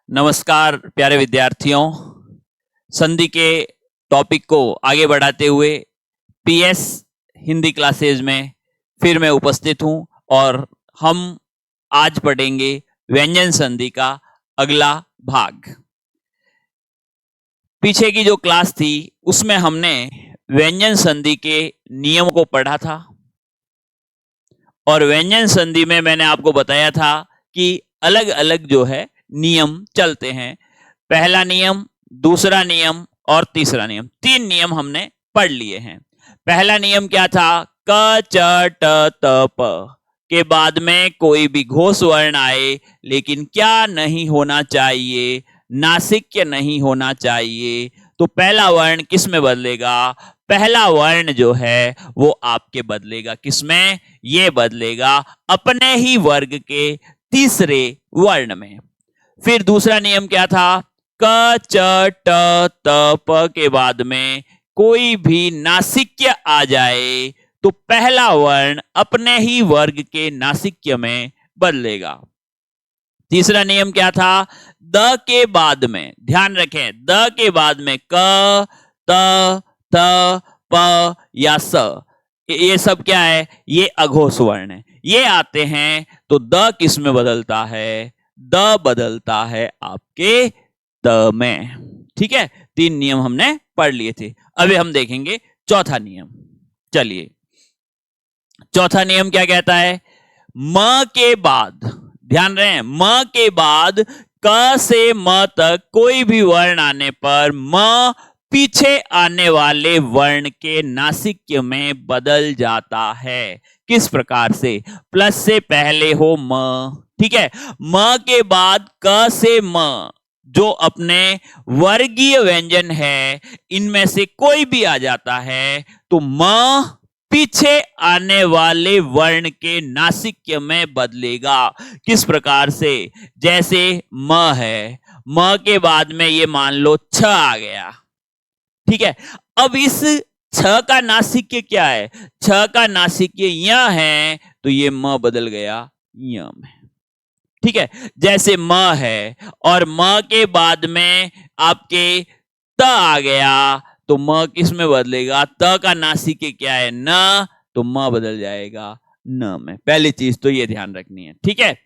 नमस्कार प्यारे विद्यार्थियों। संधि के टॉपिक को आगे बढ़ाते हुए पीएस हिंदी क्लासेज में फिर मैं उपस्थित हूं और हम आज पढ़ेंगे व्यंजन संधि का अगला भाग। पीछे की जो क्लास थी उसमें हमने व्यंजन संधि के नियम को पढ़ा था और व्यंजन संधि में मैंने आपको बताया था कि अलग अलग जो है नियम चलते हैं। पहला नियम, दूसरा नियम और तीसरा नियम, 3 नियम हमने पढ़ लिए हैं। पहला नियम क्या था? क च ट त प के बाद में कोई भी घोष वर्ण आए लेकिन क्या नहीं होना चाहिए? नासिक्य नहीं होना चाहिए। तो पहला वर्ण किस में बदलेगा? पहला वर्ण जो है वो आपके बदलेगा किसमें? ये बदलेगा अपने ही वर्ग के तीसरे वर्ण में। फिर दूसरा नियम क्या था? क च ट त प के बाद में कोई भी नासिक्य आ जाए तो पहला वर्ण अपने ही वर्ग के नासिक्य में बदलेगा। तीसरा नियम क्या था? द के बाद में, ध्यान रखें, द के बाद में क त थ प या स, ये सब क्या है? ये अघोष वर्ण है। ये आते हैं तो द किस में बदलता है? द बदलता है आपके त में। ठीक है, 3 नियम हमने पढ़ लिए थे। अभी हम देखेंगे चौथा नियम। चलिए, चौथा नियम क्या कहता है? म के बाद, ध्यान रहे, म के बाद क से म तक कोई भी वर्ण आने पर म पीछे आने वाले वर्ण के नासिक्य में बदल जाता है। किस प्रकार से? प्लस से पहले हो म, ठीक है, म के बाद क से म जो अपने वर्गीय व्यंजन है इनमें से कोई भी आ जाता है तो म पीछे आने वाले वर्ण के नासिक्य में बदलेगा। किस प्रकार से? जैसे म है, म के बाद में ये मान लो छ आ गया, ठीक है। अब इस छ का नासिक्य क्या है? छ का नासिक्य य है तो ये म बदल गया य में, ठीक है। जैसे म है और म के बाद में आपके त आ गया तो म किस में बदलेगा? त का नासिक्य क्या है? न, तो म बदल जाएगा न में। पहली चीज तो ये ध्यान रखनी है, ठीक है।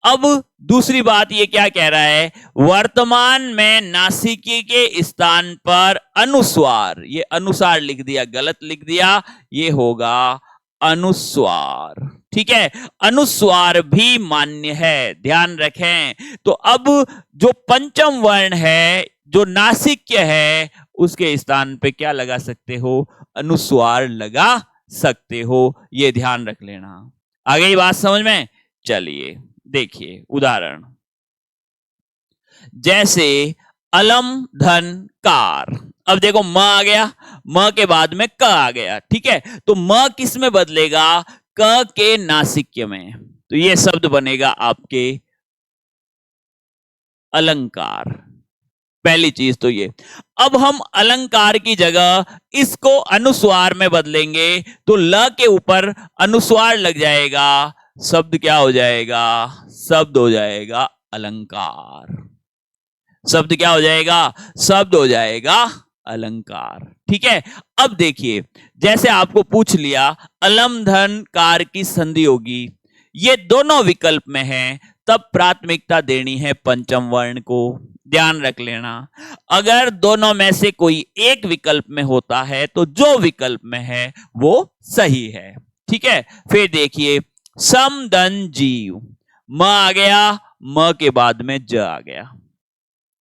अब दूसरी बात ये क्या कह रहा है? वर्तमान में नासिक्य के स्थान पर अनुस्वार, ये अनुसार लिख दिया, गलत लिख दिया, ये होगा अनुस्वार, ठीक है। अनुस्वार भी मान्य है, ध्यान रखें। तो अब जो पंचम वर्ण है, जो नासिक्य है, उसके स्थान पे क्या लगा सकते हो? अनुस्वार लगा सकते हो, ये ध्यान रख लेना। आ गई बात समझ में? चलिए देखिए उदाहरण, जैसे अलम धन कार। अब देखो म आ गया, म के बाद में क आ गया, ठीक है। तो म किस में बदलेगा? क के नासिक्य में। तो ये शब्द बनेगा आपके अलंकार। पहली चीज तो ये। अब हम अलंकार की जगह इसको अनुस्वार में बदलेंगे तो ल के ऊपर अनुस्वार लग जाएगा, शब्द क्या हो जाएगा? शब्द हो जाएगा अलंकार। शब्द क्या हो जाएगा? शब्द हो जाएगा अलंकार, ठीक है। अब देखिए, जैसे आपको पूछ लिया अलम धन कार की संधि होगी, ये दोनों विकल्प में है, तब प्राथमिकता देनी है पंचम वर्ण को, ध्यान रख लेना। अगर दोनों में से कोई एक विकल्प में होता है तो जो विकल्प में है वो सही है, ठीक है। फिर देखिए सम दन जीव, म आ गया, म के बाद में ज आ गया,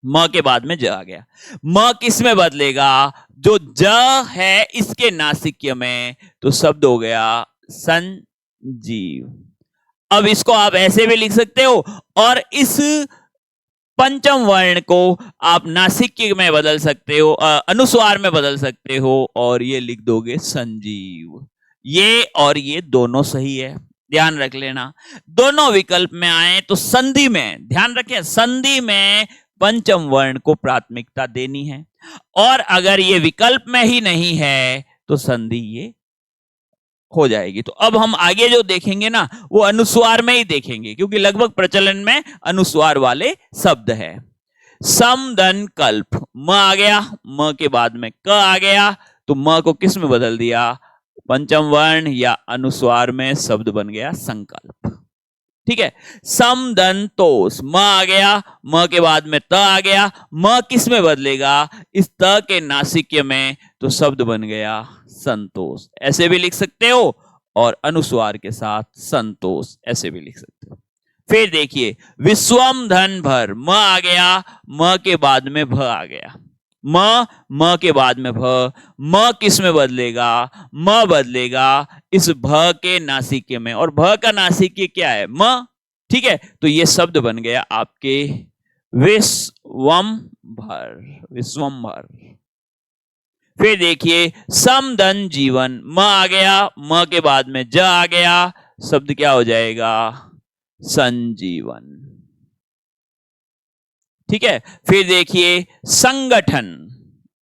म के बाद में ज आ गया। म किस में बदलेगा? जो ज है इसके नासिक्य में, तो शब्द हो गया संजीव। अब इसको आप ऐसे भी लिख सकते हो और इस पंचम वर्ण को आप नासिक्य में बदल सकते हो, अनुस्वार में बदल सकते हो और ये लिख दोगे संजीव। ये और ये दोनों सही है, ध्यान रख लेना। दोनों विकल्प में आए तो संधि में, ध्यान रखें, संधि में पंचम वर्ण को प्राथमिकता देनी है और अगर ये विकल्प में ही नहीं है तो संधि ये हो जाएगी। तो अब हम आगे जो देखेंगे ना वो अनुस्वार में ही देखेंगे क्योंकि लगभग प्रचलन में अनुस्वार वाले शब्द है। सम धन कल्प, म आ गया, म के बाद में क आ गया, तो म को किस में बदल दिया, पंचम वर्ण या अनुस्वार में शब्द बन गया संकल्प। ठीक है, सम धन तोष, म आ गया, म के बाद में त आ गया, म किस में बदलेगा, इस त के नासिक्य में, तो शब्द बन गया संतोष। ऐसे भी लिख सकते हो और अनुस्वार के साथ संतोष ऐसे भी लिख सकते हो। फिर देखिए विश्वम धन भर, म आ गया, म के बाद में भ आ गया, म के बाद में भ, म किस में बदलेगा, म बदलेगा इस भ के नासिक्य में, और भ का नासिक्य क्या है, म। ठीक है, तो ये शब्द बन गया आपके विश्वम्भर, विश्वम्भर। फिर देखिए सम धन जीवन, म आ गया, म के बाद में ज आ गया, शब्द क्या हो जाएगा, संजीवन। ठीक है, फिर देखिए संगठन,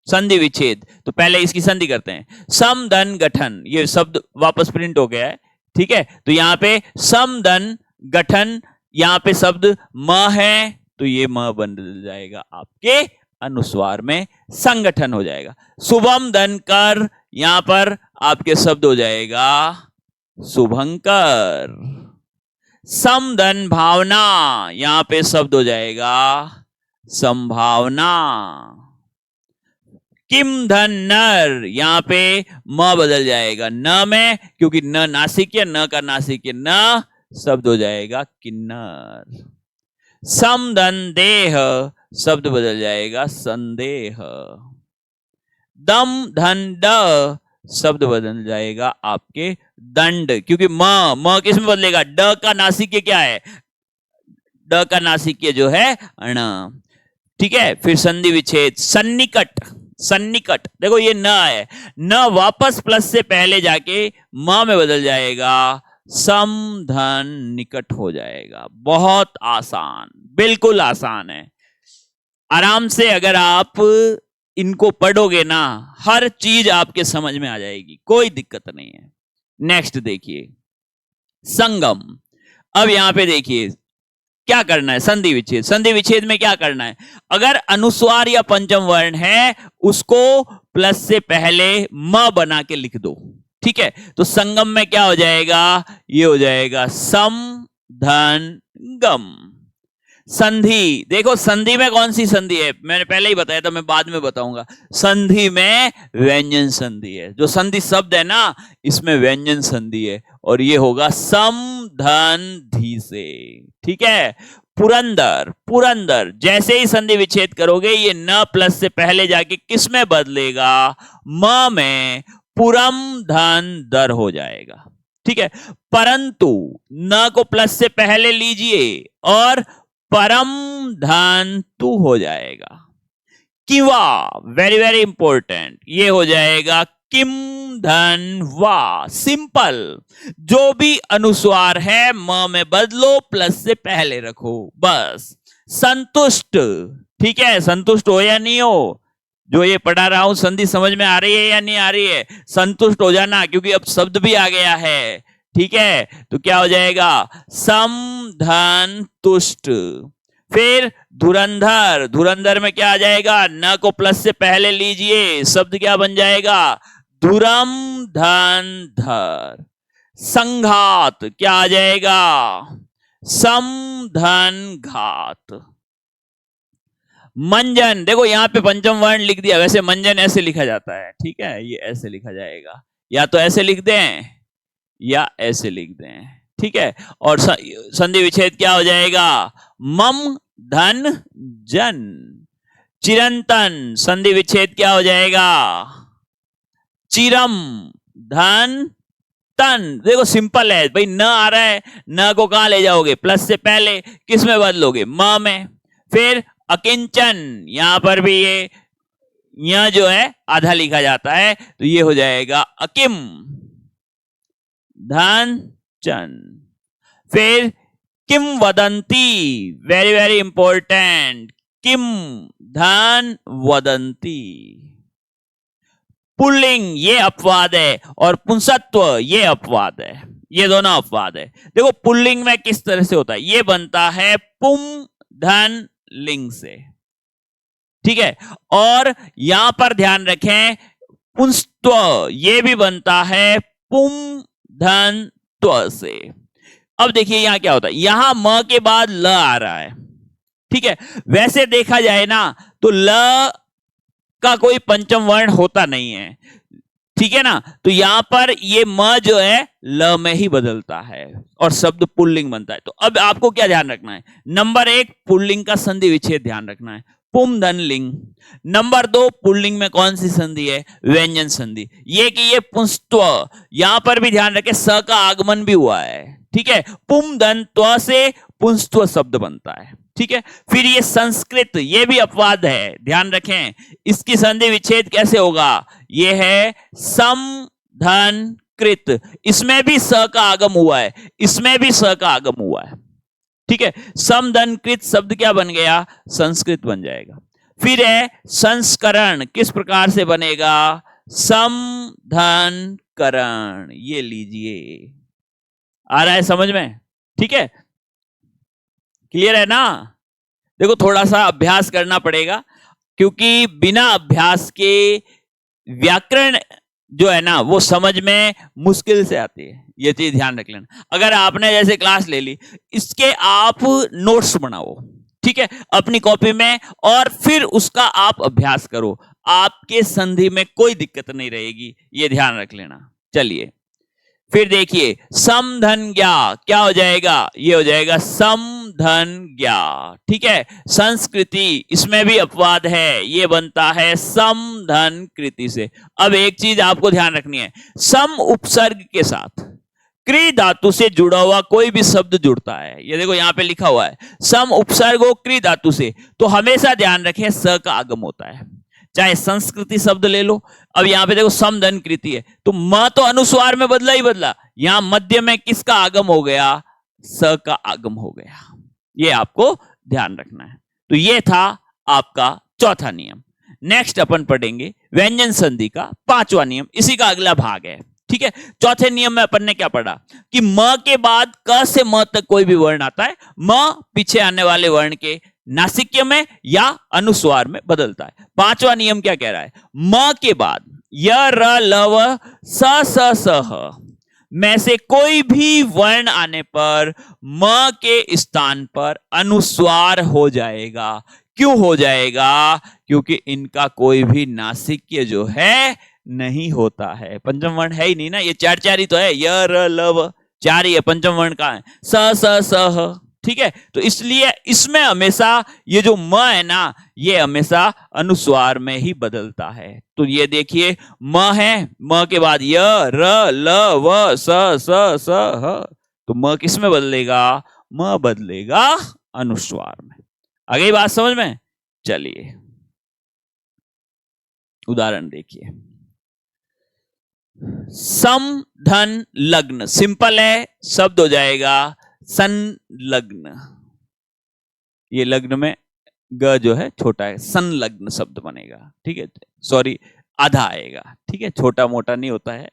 संधि विच्छेद, तो पहले इसकी संधि करते हैं, सम धन गठन, ये शब्द वापस प्रिंट हो गया है। ठीक है, तो यहां पे सम धन गठन, यहां पे शब्द म है, तो ये म बन जाएगा आपके अनुस्वार में संगठन हो जाएगा। शुभम धन कर, यहां पर आपके शब्द हो जाएगा शुभंकर। सम धन भावना, यहां पे शब्द हो जाएगा संभावना। किम धन नर, यहां पे म बदल जाएगा न में, क्योंकि न नासिक्य, न का नासिक्य न, शब्द हो जाएगा किन्नर। सम धन देह, शब्द बदल जाएगा संदेह। दम धन ड, शब्द बदल जाएगा आपके दंड, क्योंकि म किस में बदलेगा, ड का नासिक्य क्या है, ड का नासिक्य जो है अण। ठीक है, फिर संधि विच्छेद, सन्निकट, सन्निकट, देखो ये न है, न वापस प्लस से पहले जाके म में बदल जाएगा, सम धन निकट हो जाएगा। बहुत आसान, बिल्कुल आसान है। आराम से अगर आप इनको पढ़ोगे ना, हर चीज आपके समझ में आ जाएगी, कोई दिक्कत नहीं है। नेक्स्ट देखिए संगम। अब यहां पे देखिए क्या करना है, संधि विच्छेद। संधि विच्छेद में क्या करना है, अगर अनुस्वार या पंचम वर्ण है उसको प्लस से पहले म बना के लिख दो। ठीक है, तो संगम में क्या हो जाएगा, ये हो जाएगा सम धन गम। संधि, देखो संधि में कौन सी संधि है, मैंने पहले ही बताया था, मैं बाद में बताऊंगा। संधि में व्यंजन संधि है, जो संधि शब्द है ना इसमें व्यंजन संधि है, और ये होगा सम धन धी से। ठीक है, पुरंदर, पुरंदर, जैसे ही संधि विच्छेद करोगे ये न प्लस से पहले जाके किस में बदलेगा, म में, पुरम धन दर हो जाएगा। ठीक है, परंतु न को प्लस से पहले लीजिए और परम धन तू हो जाएगा। किवा, वेरी वेरी इंपॉर्टेंट, ये हो जाएगा किम धन वा। सिंपल, जो भी अनुस्वार है म में बदलो, प्लस से पहले रखो, बस। संतुष्ट, ठीक है, संतुष्ट हो या नहीं हो, जो ये पढ़ा रहा हूं संधि समझ में आ रही है या नहीं आ रही है, संतुष्ट हो जाना, क्योंकि अब शब्द भी आ गया है। ठीक है, तो क्या हो जाएगा, सम धन तुष्ट। फिर धुरंधर, धुरंधर में क्या आ जाएगा, न को प्लस से पहले लीजिए, शब्द क्या बन जाएगा, धुरम धन धर। संघात, क्या आ जाएगा, सम धन घात। मंजन, देखो यहां पे पंचम वर्ण लिख दिया, वैसे मंजन ऐसे लिखा जाता है। ठीक है, ये ऐसे लिखा जाएगा, या तो ऐसे लिख दें या ऐसे लिख दें। ठीक है, और संधि विच्छेद क्या हो जाएगा, मम धन जन। चिरंतन, संधि विच्छेद क्या हो जाएगा, चिरम धन तन। देखो सिंपल है भाई, न आ रहा है, न को कहां ले जाओगे, प्लस से पहले, किस में बदलोगे, म में। फिर अकिंचन, यहां पर भी ये जो है आधा लिखा जाता है, तो ये हो जाएगा अकिम धन चन। फिर किम वदंती, वेरी वेरी इंपॉर्टेंट, किम धन वदंती। पुल्लिंग ये अपवाद है, और पुंसत्व ये अपवाद है, ये दोनों अपवाद है। देखो पुल्लिंग में किस तरह से होता है, ये बनता है पुम धन लिंग से। ठीक है। और यहां पर ध्यान रखें पुंस्त्व ये भी बनता है पुम धन त्व से। अब देखिए यहां क्या होता है, यहां म के बाद ल आ रहा है, ठीक है। वैसे देखा जाए ना तो ल का कोई पंचम वर्ण होता नहीं है, ठीक है ना। तो यहां पर ये म जो है ल में ही बदलता है और शब्द पुल्लिंग बनता है। तो अब आपको क्या ध्यान रखना है, नंबर 1 पुल्लिंग का संधि विच्छेद ध्यान रखना है, पुम धन लिंग। नंबर 2 पुल्लिंग में कौन सी संधि है, व्यंजन संधि। ये कि ये पुंस्त्व, यहां पर भी ध्यान रखें स का आगमन भी हुआ है, ठीक है। पुम धन त्व से पुंस्त्व शब्द बनता है, ठीक है। फिर ये संस्कृत, ये भी अपवाद है, ध्यान रखें इसकी संधि विच्छेद कैसे होगा, ये है सम धन कृत, इसमें भी स का आगम हुआ है, इसमें भी स का आगम हुआ है, ठीक है। सम धन कृत शब्द क्या बन गया, संस्कृत बन जाएगा। फिर है संस्करण, किस प्रकार से बनेगा, सम धन करण, ये लीजिए, आ रहा है समझ में, ठीक है, क्लियर है ना। देखो थोड़ा सा अभ्यास करना पड़ेगा, क्योंकि बिना अभ्यास के व्याकरण जो है ना वो समझ में मुश्किल से आती है, ये चीज ध्यान रख लेना। अगर आपने जैसे क्लास ले ली, इसके आप नोट्स बनाओ, ठीक है, अपनी कॉपी में, और फिर उसका आप अभ्यास करो, आपके संधि में कोई दिक्कत नहीं रहेगी, ये ध्यान रख लेना। चलिए फिर देखिए सम धन ज्ञा क्या हो जाएगा, ये हो जाएगा सम धन ज्ञा, ठीक है। संस्कृति, इसमें भी अपवाद है, ये बनता है सम धन कृति से। अब एक चीज आपको ध्यान रखनी है, सम उपसर्ग के साथ क्री धातु से जुड़ा हुआ कोई भी शब्द जुड़ता है, ये देखो यहां पे लिखा हुआ है सम उपसर्ग हो क्री धातु से, तो हमेशा ध्यान रखें स का आगम होता है। चाहे संस्कृति शब्द ले लो, अब यहां पे देखो समधन कृति है, तो म तो अनुस्वार में बदला ही बदला, यहां मध्य में किसका आगम हो गया, स का आगम हो गया, ये आपको ध्यान रखना है। तो ये था आपका चौथा नियम। नेक्स्ट अपन पढ़ेंगे व्यंजन संधि का पांचवा नियम, इसी का अगला भाग है, ठीक है। चौथे नियम में अपन ने क्या पढ़ा कि म के बाद क से म तक कोई भी वर्ण आता है, म पीछे आने वाले वर्ण के नासिक्य में या अनुस्वार में बदलता है। पांचवा नियम क्या कह रहा है, म के बाद य र ल व स स स ह में से कोई भी वर्ण आने पर म के स्थान पर अनुस्वार हो जाएगा। क्यों हो जाएगा, क्योंकि इनका कोई भी नासिक्य जो है नहीं होता है, पंचम वर्ण है ही नहीं ना, ये चार चार ही तो है, य र ल व चार ही है, पंचम वर्ण का है स स स ह, ठीक है। तो इसलिए इसमें हमेशा ये जो म है ना, ये हमेशा अनुस्वार में ही बदलता है। तो ये देखिए म है, म के बाद य र ल व स स स ह, तो म किस में बदलेगा, म बदलेगा अनुस्वार में। आ गई बात समझ में। चलिए उदाहरण देखिए, सम धन लग्न, सिंपल है, शब्द हो जाएगा संलग्न, ये लग्न में ग जो है छोटा है, संलग्न शब्द बनेगा, ठीक है, सॉरी आधा आएगा, ठीक है, छोटा मोटा नहीं होता है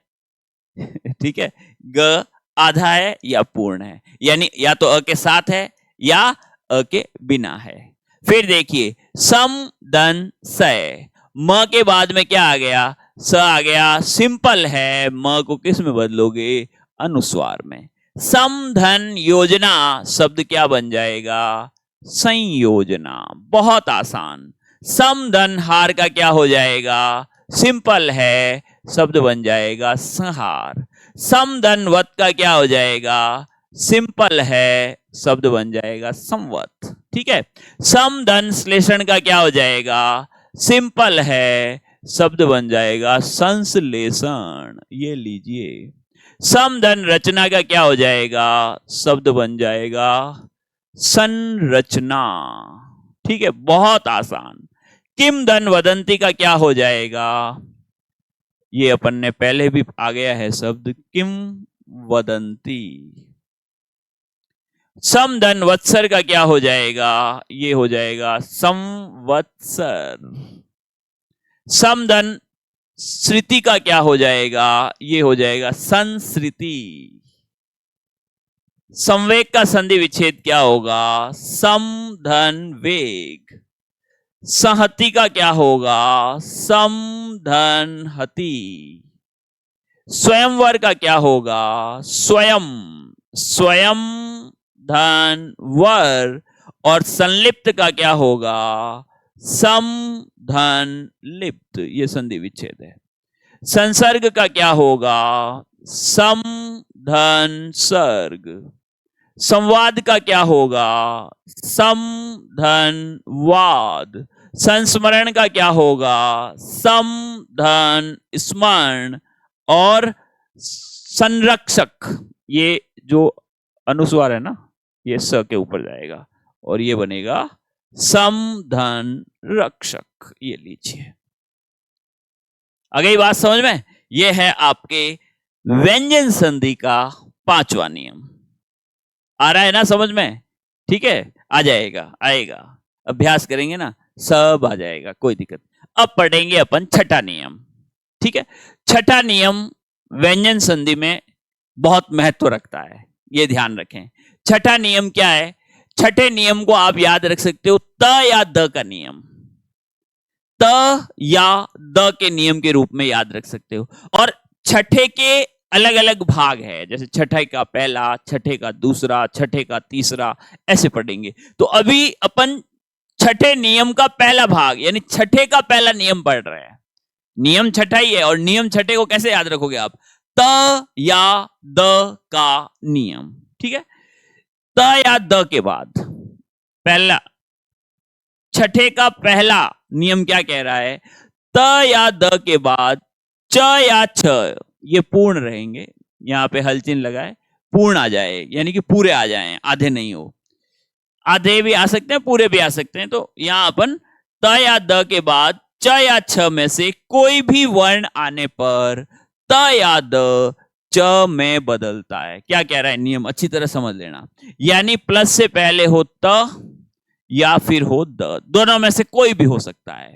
ठीक है, ग आधा है या पूर्ण है, यानी या तो अ के साथ है या अ के बिना है। फिर देखिए सम धन सय, म के बाद में क्या आ गया, स आ गया, सिंपल है, म को किस में बदलोगे, अनुस्वार में। सम धन योजना शब्द क्या बन जाएगा, संयोजना, बहुत आसान। सम धन हार का क्या हो जाएगा, सिंपल है, शब्द बन जाएगा संहार। सम धन वत का क्या हो जाएगा, सिंपल है, शब्द बन जाएगा संवत, ठीक है। सम धन श्लेषण का क्या हो जाएगा, सिंपल है, शब्द बन जाएगा संश्लेषण, ये लीजिए। सम धन रचना का क्या हो जाएगा, शब्द बन जाएगा संरचना, ठीक है, बहुत आसान। किम धन वदंती का क्या हो जाएगा, ये अपन ने पहले भी आ गया है शब्द किम वदंती। सम धन वत्सर का क्या हो जाएगा, ये हो जाएगा संवत्सर। सम धन श्रुति का क्या हो जाएगा, ये हो जाएगा संस्कृति। संवेग का संधि विच्छेद क्या होगा, सम धन वेग। सहती का क्या होगा? समधनहति। स्वयंवर का क्या होगा? स्वयं स्वयं धन वर। और संलिप्त का क्या होगा? सम धन लिप्त। ये संधि विच्छेद है। संसर्ग का क्या होगा? सम धन सर्ग। संवाद का क्या होगा? सम धन वाद। संस्मरण का क्या होगा? सम धन स्मरण। और संरक्षक, ये जो अनुस्वार है ना, ये स के ऊपर जाएगा और ये बनेगा सम धन रक्षक। ये लीजिए, आ गई बात समझ में? ये है आपके व्यंजन संधि का 5वां नियम। आ रहा है ना समझ में? ठीक है, आ जाएगा, आएगा, अभ्यास करेंगे ना सब आ जाएगा, कोई दिक्कत। अब पढ़ेंगे अपन छठा नियम। ठीक है, छठा नियम व्यंजन संधि में बहुत महत्व रखता है, ये ध्यान रखें। छठा नियम क्या है? छठे नियम को आप याद रख सकते हो त या द का नियम। त या द के नियम के रूप में याद रख सकते हो। और छठे के अलग अलग भाग है, जैसे छठे का पहला, छठे का दूसरा, छठे का तीसरा, ऐसे पढ़ेंगे। तो अभी अपन छठे नियम का पहला भाग यानी छठे का पहला नियम पढ़ रहे हैं। नियम छठा ही है और नियम छठे को कैसे याद रखोगे आप? त या द का नियम। ठीक है, त या द के बाद पहला, छठे का पहला नियम क्या कह रहा है? त या द के बाद च या छ, ये पूर्ण रहेंगे। यहां पे हलचिन लगाए, पूर्ण आ जाए, यानी कि पूरे आ जाएं, आधे नहीं हो। आधे भी आ सकते हैं, पूरे भी आ सकते हैं। तो यहां अपन त या द के बाद च या छ में से कोई भी वर्ण आने पर त या द च में बदलता है। क्या कह रहा है नियम? अच्छी तरह समझ लेना। यानी प्लस से पहले हो त या फिर हो द, दोनों में से कोई भी हो सकता है।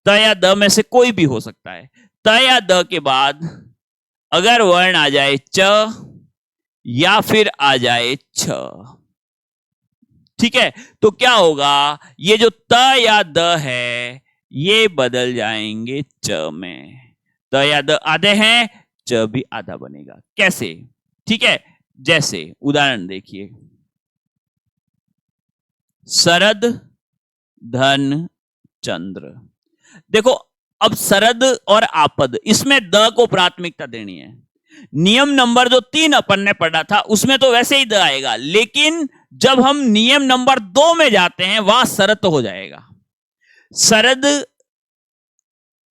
त या द में से कोई भी हो सकता है। त या द के बाद अगर वर्ण आ जाए च या फिर आ जाए छ, ठीक है, तो क्या होगा? ये जो त या द है ये बदल जाएंगे च में। त या द आधे हैं, च भी आधा बनेगा। कैसे? ठीक है, जैसे उदाहरण देखिए, शरद धन चंद्र। देखो, अब शरद और आपद, इसमें द को प्राथमिकता देनी है। नियम नंबर जो 3 अपन ने पढ़ा था उसमें तो वैसे ही द आएगा, लेकिन जब हम नियम नंबर 2 में जाते हैं वहां शरत हो जाएगा। शरद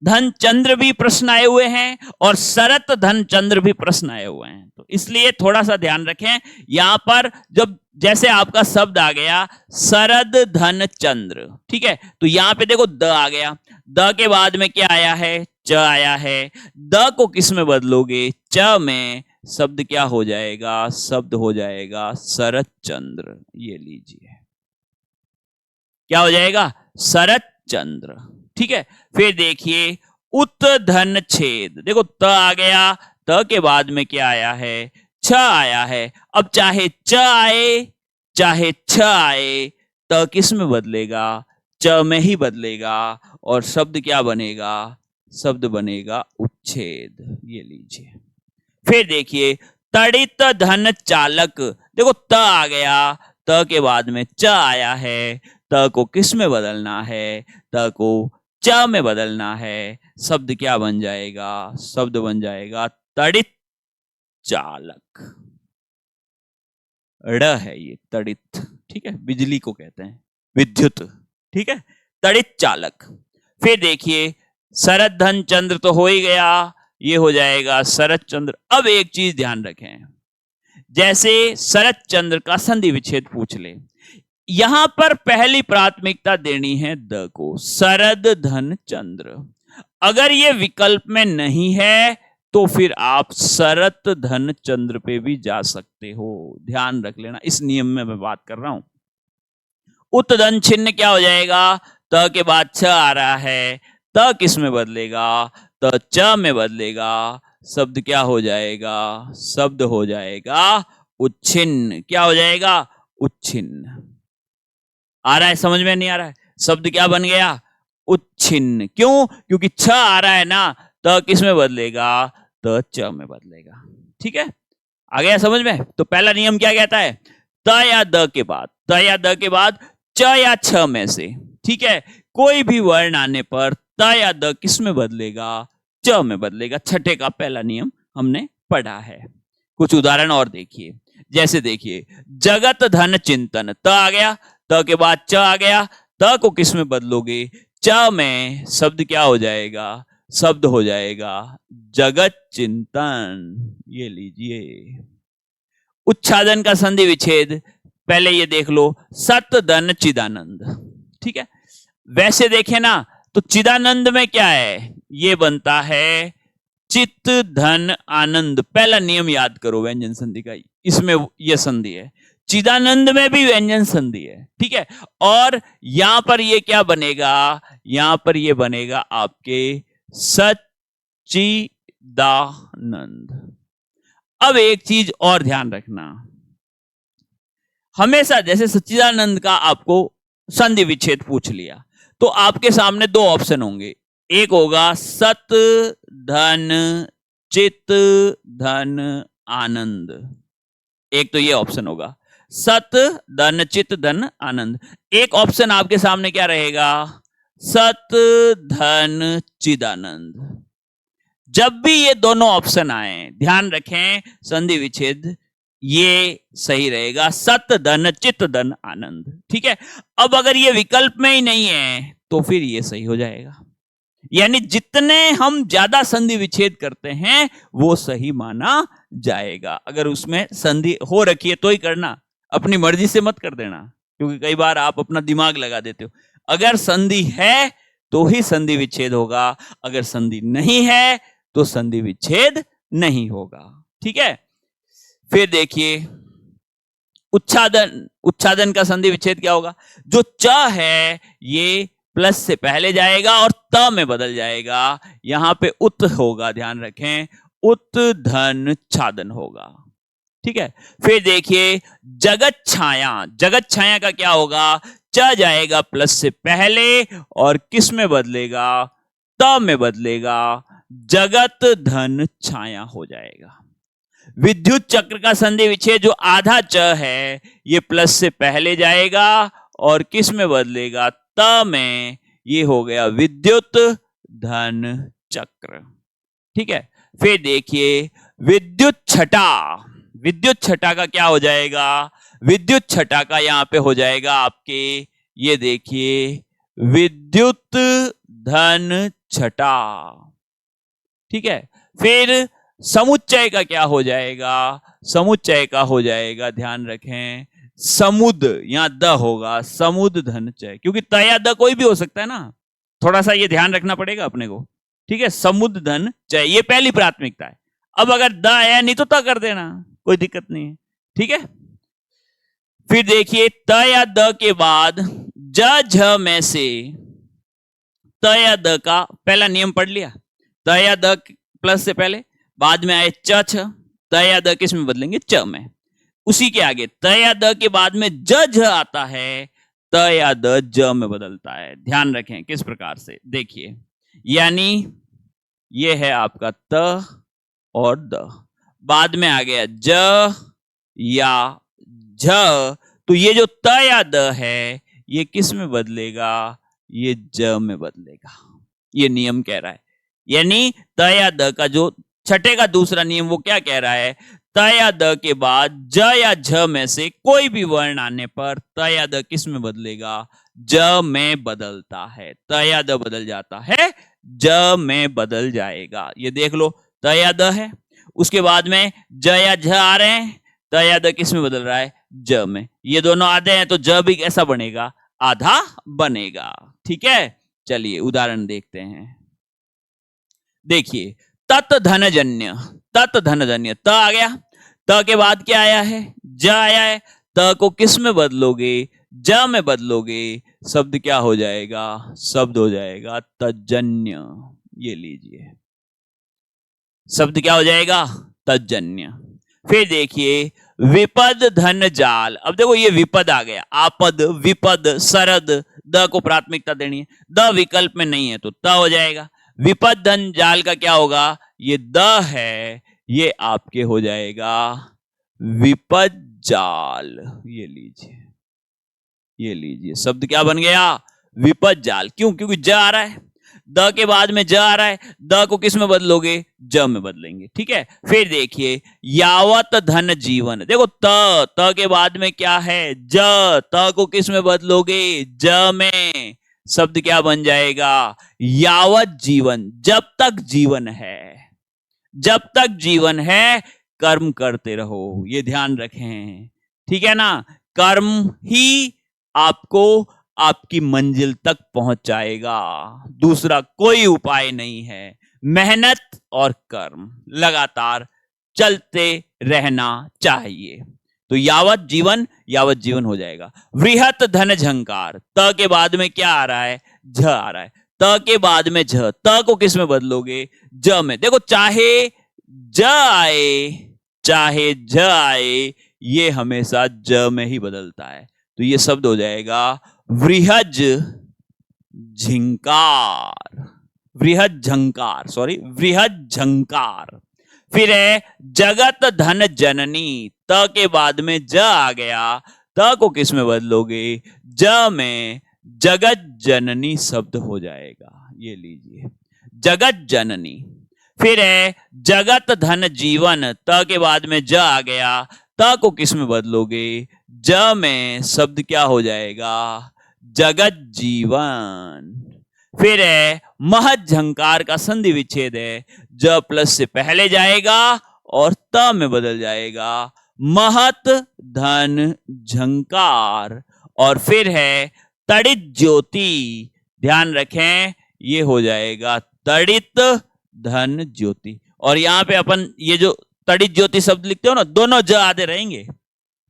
धन चंद्र भी प्रश्न आए हुए हैं और शरत धन चंद्र भी प्रश्न आए हुए हैं। तो इसलिए थोड़ा सा ध्यान रखें। यहां पर जब जैसे आपका शब्द आ गया शरद धन चंद्र, ठीक है, तो यहां पे देखो द आ गया। द के बाद में क्या आया है? च आया है। द को किस में बदलोगे? च में। शब्द क्या हो जाएगा? शब्द हो जाएगा शरद चंद्र। ये लीजिए, क्या हो जाएगा? शरद चंद्र। ठीक है, फिर देखिए उत धन छेद। देखो त आ गया, त के बाद में क्या आया है? छ आया है। अब चाहे च आए चाहे छ आए, त किस में बदलेगा? च में ही बदलेगा। और शब्द क्या बनेगा? शब्द बनेगा उच्छेद। ये लीजिए, फिर देखिए तड़ित धन चालक। देखो त आ गया, त के बाद में च आया है। त को किस में बदलना है? त को च में बदलना है। शब्द क्या बन जाएगा? शब्द बन जाएगा तड़ित चालक। ड़ है ये तड़ित, ठीक है, बिजली को कहते हैं, विद्युत। ठीक है, तड़ित चालक। फिर देखिए शरद धन चंद्र तो हो ही गया, ये हो जाएगा शरद चंद्र। अब एक चीज ध्यान रखें, जैसे शरद चंद्र का संधि विच्छेद पूछ ले, यहां पर पहली प्राथमिकता देनी है द को, शरद धन चंद्र। अगर ये विकल्प में नहीं है तो फिर आप शरत धन चंद्र पे भी जा सकते हो। ध्यान रख लेना, इस नियम में मैं बात कर रहा हूं। उत धन छिन्न क्या हो जाएगा? त के बाद छ आ रहा है, त किस में बदलेगा? त च में बदलेगा। शब्द क्या हो जाएगा? शब्द हो जाएगा उच्छिन्न। क्या हो जाएगा? उच्छिन्न। आ रहा है समझ में? नहीं आ रहा है? शब्द क्या बन गया? उच्छिन्न। क्यों? क्योंकि छ आ रहा है ना, त किस में बदलेगा? त च में बदलेगा। ठीक है, आ गया समझ में? तो पहला नियम क्या कहता है? त या द के बाद, त या द के बाद च या छ में से, ठीक है, कोई भी वर्ण आने पर त या द किस में बदलेगा? च में बदलेगा। छठे का पहला नियम हमने पढ़ा है। कुछ उदाहरण और देखिए, जैसे देखिए जगत धन चिंतन, त आ गया, त के बाद च आ गया, त को किस में बदलोगे? च में। शब्द क्या हो जाएगा? शब्द हो जाएगा जगत चिंतन। ये लीजिए। उच्छादन का संधि विच्छेद पहले ये देख लो, सत धन चिदानंद। ठीक है, वैसे देखें ना तो चिदानंद में क्या है? ये बनता है चित्त धन आनंद। पहला नियम याद करो व्यंजन संधि का, इसमें यह संधि है। चिदानंद में भी व्यंजन संधि है। ठीक है, और यहां पर ये क्या बनेगा? यहां पर ये बनेगा आपके सच्चिदानंद। अब एक चीज और ध्यान रखना, हमेशा जैसे सच्चिदानंद का आपको संधि विच्छेद पूछ लिया तो आपके सामने दो ऑप्शन होंगे, एक होगा सत धन चित धन आनंद, एक तो ये ऑप्शन होगा सत धन चित धन आनंद। एक ऑप्शन आपके सामने क्या रहेगा? सत धन चिदानंद। जब भी ये दोनों ऑप्शन आए ध्यान रखें संधि विच्छेद ये सही रहेगा, सत धन चित धन आनंद। ठीक है, अब अगर ये विकल्प में ही नहीं है तो फिर ये सही हो जाएगा। यानी जितने हम ज्यादा संधि विच्छेद करते हैं वो सही माना जाएगा। अगर उसमें संधि हो रखी है तो ही करना, अपनी मर्जी से मत कर देना, क्योंकि कई बार आप अपना दिमाग लगा देते हो। अगर संधि है तो ही संधि विच्छेद होगा, अगर संधि नहीं है तो संधि विच्छेद नहीं होगा। ठीक है, फिर देखिए उच्छादन का संधि विच्छेद क्या होगा? जो च है ये प्लस से पहले जाएगा और त में बदल जाएगा, यहां पे उत होगा, ध्यान रखें, उत धन छादन होगा। ठीक है, फिर देखिए जगत छाया, जगत छाया का क्या होगा? च जाएगा प्लस से पहले और किस में बदलेगा? त में बदलेगा, जगत धन छाया हो जाएगा। विद्युत चक्र का संधि विच्छेद जो आधा च है ये प्लस से पहले जाएगा और किस में बदलेगा? त में, ये हो गया विद्युत धन चक्र। ठीक है, फिर देखिए विद्युत छटा, विद्युत छटा का क्या हो जाएगा? विद्युत छटा का यहां पे हो जाएगा आपके, ये देखिए विद्युत धन छटा। ठीक है, फिर समुच्चय का क्या हो जाएगा? समुच्चय का हो जाएगा, ध्यान रखें, समुद, यहां द होगा, समुद धन चय, क्योंकि त या द कोई भी हो सकता है ना, थोड़ा सा ये ध्यान रखना पड़ेगा अपने को। ठीक है, समुद धन चय ये पहली प्राथमिकता है। अब अगर द आया नहीं तो त कर देना, कोई दिक्कत नहीं है। ठीक है, फिर देखिए त या द के बाद ज झ में से त या द का पहला नियम पढ़ लिया, त या द प्लस से पहले, बाद में आए च छ, त या द किस में बदलेंगे? च में। उसी के आगे त या द के बाद में ज झ आता है, त या द ज में बदलता है। ध्यान रखें किस प्रकार से, देखिए यानी ये है आपका त और द, बाद में आ गया ज या झ, तो ये जो त या द है ये किस में बदलेगा? ये ज में बदलेगा। ये नियम कह रहा है, यानी त या द का जो छठे का दूसरा नियम वो क्या कह रहा है? त या द के बाद ज या झ में से कोई भी वर्ण आने पर त या द किस में बदलेगा? ज में बदलता है। त या द बदल जाता है, ज में बदल जाएगा। ये देख लो त या द है, उसके बाद में ज या झ आ रहे हैं, त या द किस में बदल रहा है? ज में। ये दोनों आधे हैं तो ज भी कैसा बनेगा? आधा बनेगा। ठीक है, चलिए उदाहरण देखते हैं। देखिए तत् धनजन्य, तत् धनजन्य, त आ गया, त के बाद क्या आया है? ज आया है, त को किस में बदलोगे? ज में बदलोगे, शब्द क्या हो जाएगा? शब्द हो जाएगा तज्जन्य। ये लीजिए, शब्द क्या हो जाएगा? तज्जन्य। फिर देखिए विपद धन जाल, अब देखो ये विपद आ गया, आपद, विपद, शरद, द को प्राथमिकता देनी है, द विकल्प में नहीं है तो त हो जाएगा। विपद धन जाल का क्या होगा, ये द है, ये आपके हो जाएगा विपद जाल। ये लीजिए, ये लीजिए, शब्द क्या बन गया, विपद जाल। क्यों, क्योंकि ज आ रहा है, द के बाद में ज आ रहा है, द को किस में बदलोगे, ज में बदलेंगे। ठीक है, फिर देखिए यावत धन जीवन, देखो त के बाद में क्या है, ज, त को किस में बदलोगे, ज में। शब्द क्या बन जाएगा, यावत जीवन, जब तक जीवन है, जब तक जीवन है कर्म करते रहो, ये ध्यान रखें। ठीक है ना, कर्म ही आपको आपकी मंजिल तक पहुंचाएगा, दूसरा कोई उपाय नहीं है। मेहनत और कर्म लगातार चलते रहना चाहिए। तो यावत जीवन हो जाएगा। वृहत धन झंकार, त के बाद में क्या आ रहा है, झ आ रहा है, त के बाद में झ, त को किस में बदलोगे, ज में। देखो चाहे ज आए चाहे झ आए, ये हमेशा ज में ही बदलता है। तो ये शब्द हो जाएगा वृहज झंकार, वृहद झंकार, सॉरी वृहद झंकार। फिर है जगत धन जननी, त के बाद में ज आ गया, त को किस में बदलोगे, ज में, जगत जननी शब्द हो जाएगा। ये लीजिए जगत जननी। फिर है जगत धन जीवन, त के बाद में ज आ गया, त को किस में बदलोगे, ज में, शब्द क्या हो जाएगा, जगत जीवन। फिर है महत झंकार का संधि विच्छेद है, ज प्लस से पहले जाएगा और त में बदल जाएगा, महत धन झंकार। और फिर है तड़ित ज्योति, ध्यान रखें ये हो जाएगा तड़ित धन ज्योति। और यहां पे अपन ये जो तड़ित ज्योति शब्द लिखते हो ना, दोनों ज आधे रहेंगे।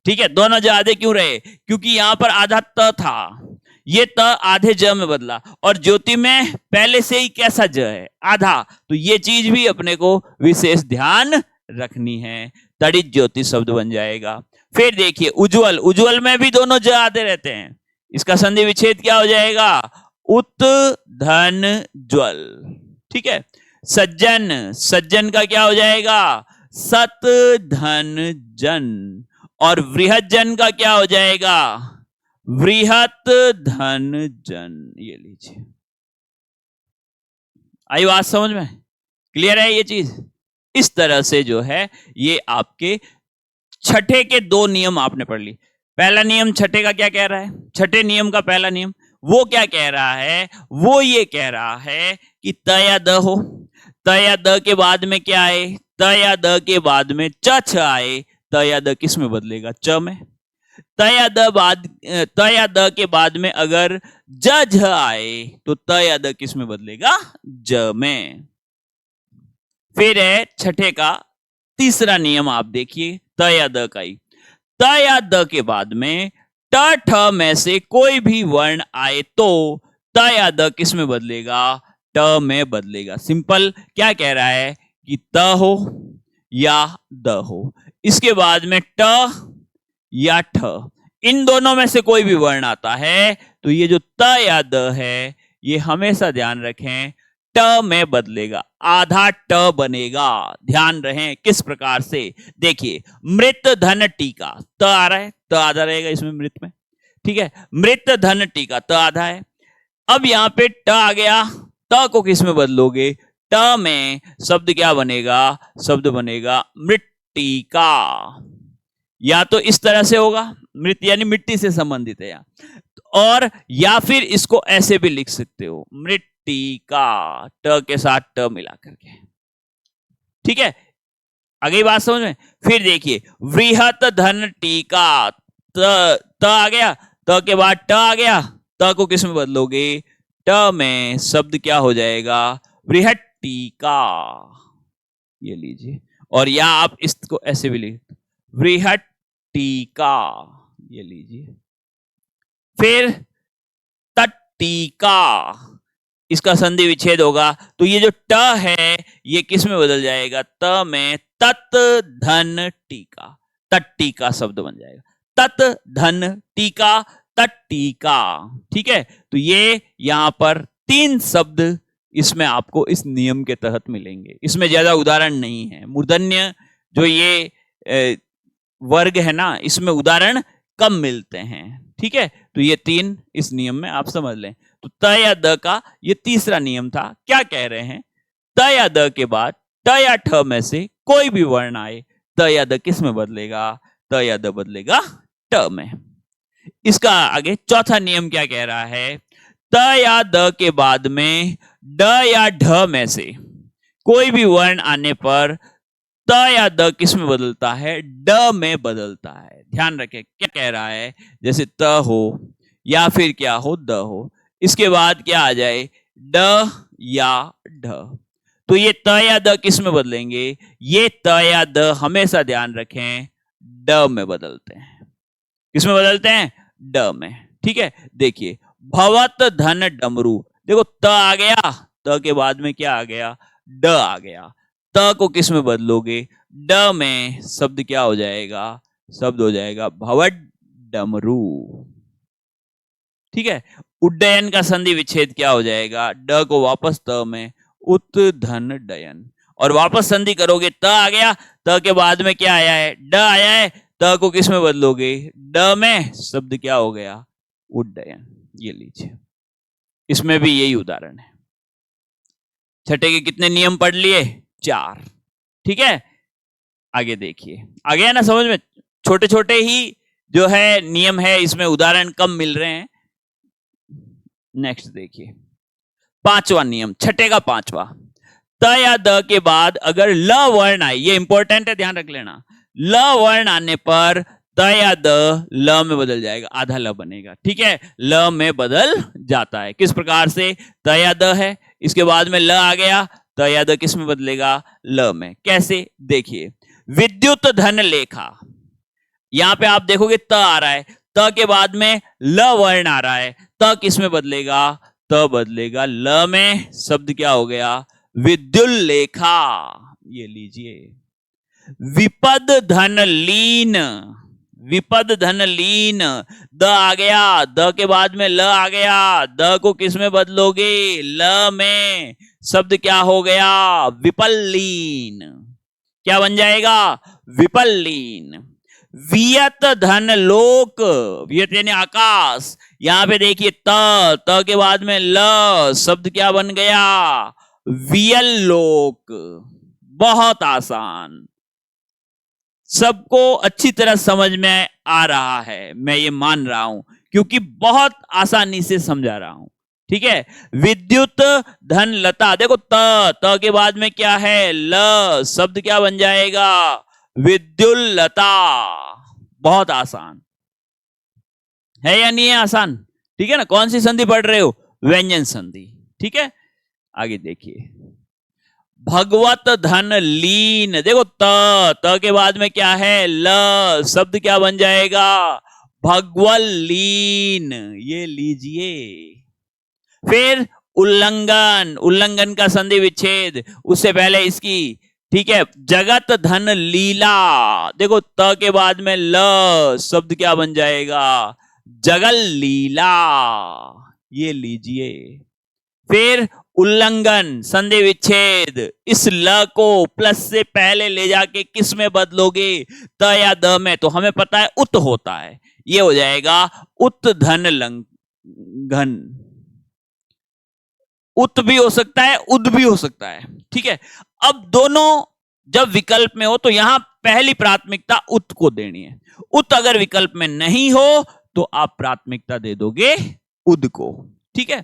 ठीक है, दोनों ज आधे क्यों रहे, क्योंकि यहां पर आधा त था, ये त आधे ज में बदला, और ज्योति में पहले से ही कैसा ज है, आधा। तो ये चीज भी अपने को विशेष ध्यान रखनी है, तड़ित ज्योति शब्द बन जाएगा। फिर देखिए उज्जवल, उज्जवल में भी दोनों ज आधे रहते हैं, इसका संधि विच्छेद क्या हो जाएगा, उत धन ज्वल। ठीक है, सज्जन, सज्जन का क्या हो जाएगा, सत धन जन। और वृहत जन का क्या हो जाएगा, वृहत धन जन। ये लीजिए, आई बात समझ में, क्लियर है ये चीज। इस तरह से जो है ये आपके छठे के दो नियम आपने पढ़ ली। पहला नियम छठे का क्या कह रहा है, छठे नियम का पहला नियम वो क्या कह रहा है, वो ये कह रहा है कि त या द हो, त या द के बाद में क्या आए, त या द के बाद में च छ आए, त या द किस में बदलेगा, च में। त या द के बाद में अगर ज झ आए तो त या द किस में बदलेगा, ज में। फिर है छठे का तीसरा नियम, आप देखिए त या द का ही, त या द के बाद में ट ठ में से कोई भी वर्ण आए तो त या द किस में बदलेगा, ट में बदलेगा। सिंपल क्या कह रहा है कि त हो या द हो, इसके बाद में ट या ठ, इन दोनों में से कोई भी वर्ण आता है तो ये जो त या द है ये हमेशा ध्यान रखें ट में बदलेगा, आधा ट बनेगा। ध्यान रहे किस प्रकार से, देखिए मृत धन टीका, त आ रहा है, त आधा रहेगा इसमें मृत में। ठीक है, मृत धन टीका त आधा है। अब यहां पे ट आ गया, त को किस में बदलोगे, ट में, शब्द क्या बनेगा, शब्द बनेगा मृत्तिका। या तो इस तरह से होगा, मृत यानी मिट्टी से संबंधित है, और या फिर इसको ऐसे भी लिख सकते हो, मृत्तिका, ट के साथ ट मिला करके। ठीक है, आगे बात समझ में। फिर देखिए वृहत धन टीका, त आ गया, त के बाद ट आ गया, त को किस में बदलोगे, ट में, शब्द क्या हो जाएगा, वृहत टीका। ये लीजिए, और या आप इसको ऐसे भी लिख, वृहत टीका। ये लीजिए, फिर तट्टीका, इसका संधि विच्छेद होगा तो ये जो ट है ये किस में बदल जाएगा, त में, तत् धन टीका, तट्टीका शब्द बन जाएगा। तत् धन टीका, तटीका। ठीक है, तो ये यहां पर 3 शब्द इसमें आपको इस नियम के तहत मिलेंगे। इसमें ज्यादा उदाहरण नहीं है। मूर्धन्य जो ये वर्ग है ना, इसमें उदाहरण कम मिलते हैं। ठीक है, तो ये 3 इस नियम में आप समझ लें। तो त या द का ये तीसरा नियम था। क्या कह रहे हैं? त या द के बाद ट या ठ में से कोई भी वर्ण आए, त या द किस में बदलेगा? त या द बदलेगा ट में। इसका आगे चौथा नियम क्या कह रहा है? त या द के बाद में ड या ढ में से कोई भी वर्ण आने पर त या द किस में बदलता है? ड में बदलता है। ध्यान रखें क्या कह रहा है। जैसे त हो या फिर क्या हो, द हो, इसके बाद क्या आ जाए? ड या ढ। तो ये त या द किस में बदलेंगे? ये त या द हमेशा ध्यान रखें ड में बदलते हैं। किस में बदलते हैं? ड में। ठीक है, देखिए भवत धन डमरू, देखो त आ गया, त के बाद में क्या आ गया? ड आ गया। त को किस में बदलोगे? ड में। शब्द क्या हो जाएगा? शब्द हो जाएगा भवत डमरू। ठीक है, उड्डयन का संधि विच्छेद क्या हो जाएगा? ड को वापस त में, उत धन डयन। और वापस संधि करोगे, त आ गया, त के बाद में क्या आया है? ड आया है, त को किस में बदलोगे? ड में। शब्द क्या हो गया? उड्डयन। ये लीजिए, इसमें भी यही उदाहरण है। छठे के कितने नियम पढ़ लिए? 4। ठीक है, आगे देखिए, आ गया ना समझ में? छोटे छोटे ही जो है नियम है, इसमें उदाहरण कम मिल रहे हैं। नेक्स्ट देखिए, 5वां नियम, छठे का 5वां। त या द के बाद अगर ल वर्ण आए, ये इंपॉर्टेंट है, ध्यान रख लेना। ल वर्ण आने पर त या द ल में बदल जाएगा, आधा ल बनेगा। ठीक है, ल में बदल जाता है। किस प्रकार से? त या द है, इसके बाद में ल आ गया, त या द किस में बदलेगा? ल में। कैसे? देखिए, विद्युत धन लेखा, यहां पे आप देखोगे त आ रहा है, त के बाद में ल वर्ण आ रहा है, त किस में बदलेगा? त बदलेगा ल में। शब्द क्या हो गया? विद्युल लेखा। ये लीजिए, विपद धन लीन, विपद धन लीन, द आ गया, द के बाद में ल आ गया, द को किस में बदलोगे? ल में। शब्द क्या हो गया? विपल्लीन। क्या बन जाएगा? विपल्लीन। वियत धन लोक, वियत यानी आकाश, यहां पे देखिए त के बाद में ल, शब्द क्या बन गया? वियल लोक। बहुत आसान, सबको अच्छी तरह समझ में आ रहा है, मैं ये मान रहा हूं, क्योंकि बहुत आसानी से समझा रहा हूं। ठीक है, विद्युत धन लता, देखो त के बाद में क्या है? ल, शब्द क्या बन जाएगा? विद्युल लता। बहुत आसान है या नहीं है? आसान। ठीक है ना? कौन सी संधि पढ़ रहे हो? व्यंजन संधि। ठीक है, आगे देखिए, भगवत धन लीन, देखो त के बाद में क्या है? ल, शब्द क्या बन जाएगा? भगवल लीन। ये लीजिए। फिर उल्लंघन, उल्लंघन का संधि विच्छेद, उससे पहले इसकी। ठीक है, जगत धन लीला, देखो त के बाद में ल, शब्द क्या बन जाएगा? जगल लीला। ये लीजिए। फिर उल्लंघन, संधि विच्छेद, इस ल को प्लस से पहले ले जाके किस में बदलोगे? त या द में। तो हमें पता है उत होता है, ये हो जाएगा उत धन लंघन। उत भी हो सकता है, उद भी हो सकता है। ठीक है, अब दोनों जब विकल्प में हो तो यहां पहली प्राथमिकता उत को देनी है। उत अगर विकल्प में नहीं हो तो आप प्राथमिकता दे दोगे उद को। ठीक है,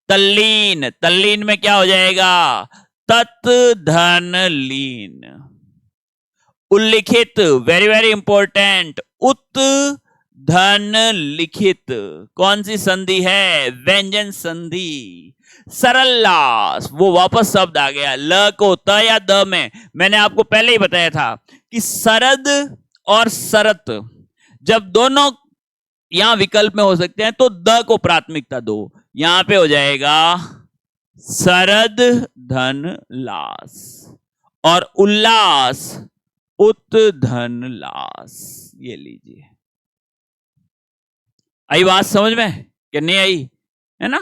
तल्लीन, तल्लीन में क्या हो जाएगा? तत् धन लीन। उल्लिखित, वेरी वेरी इंपॉर्टेंट, उत धन लिखित, कौन सी संधि है? व्यंजन संधि। सरललास, वो वापस शब्द आ गया, ल को त या द में। मैंने आपको पहले ही बताया था कि सरद और सरत जब दोनों यहां विकल्प में हो सकते हैं तो द को प्राथमिकता दो। यहां पे हो जाएगा सरद धन लास और उल्लास उत धन लास। ये लीजिए। आई बात समझ में कि नहीं आई? है ना?